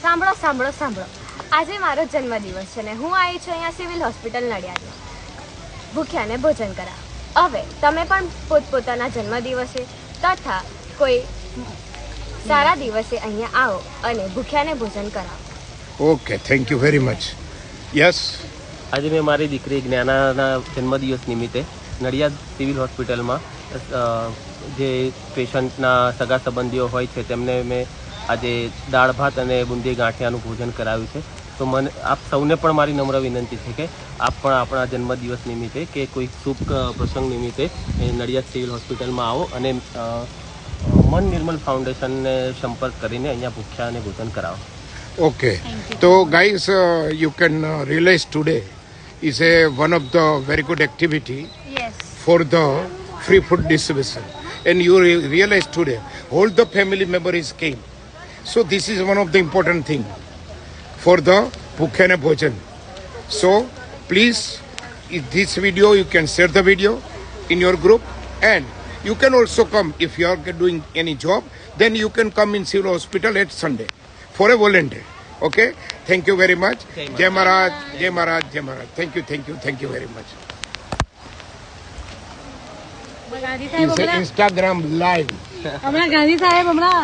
સાંભળો સાંભળો સાંભળો, આજે મારો જન્મદિવસ છે ને હું આવી છું અહીંયા સિવિલ હોસ્પિટલ નડિયાદમાં ભૂખ્યાને ભોજન કરાવ. હવે તમે પણ પોતપોતાના જન્મદિવસે તથા કોઈ સારા દિવસે અહીંયા આવો અને ભૂખ્યાને ભોજન કરાવો. Okay, thank you very much. Yes, આજે મેં મારી દીકરી જ્ઞાનાના જન્મદિવસ નિમિત્તે નડિયાદ સિવિલ હોસ્પિટલમાં જે પેશન્ટના સગા સંબંધીઓ હોય છે તેમને મેં આજે દાળ ભાત અને બુંદી ગાંઠિયાનું ભોજન કરાવ્યું છે. તો મને આપ સૌને પણ મારી નમ્ર વિનંતી છે કે આપ પણ આપણા જન્મદિવસ નિમિત્તે કે કોઈ શુભ પ્રસંગ નિમિત્તે નડિયાદ સિવિલ હોસ્પિટલમાં આવો અને મન નિર્મલ ફાઉન્ડેશનને સંપર્ક કરીને અહીંયા ભૂખ્યા અને ભોજન કરાવો. okay. So guys, you can realize today is one of the very good activity yes. for the free food distribution, and you realize today all the family members came. So this is one of the important thing for the Bhukhya Bhojan. So please, in this video you can share the video in your group, and you can also come if you are doing any job, then you can come in civil hospital at Sunday for a volunteer. Okay, thank you very much. Jai Maharaj, Jai Maharaj, Jai Maharaj. Thank you very much. Instagram live. હમણાં ગાંધી સાહેબ હમણાં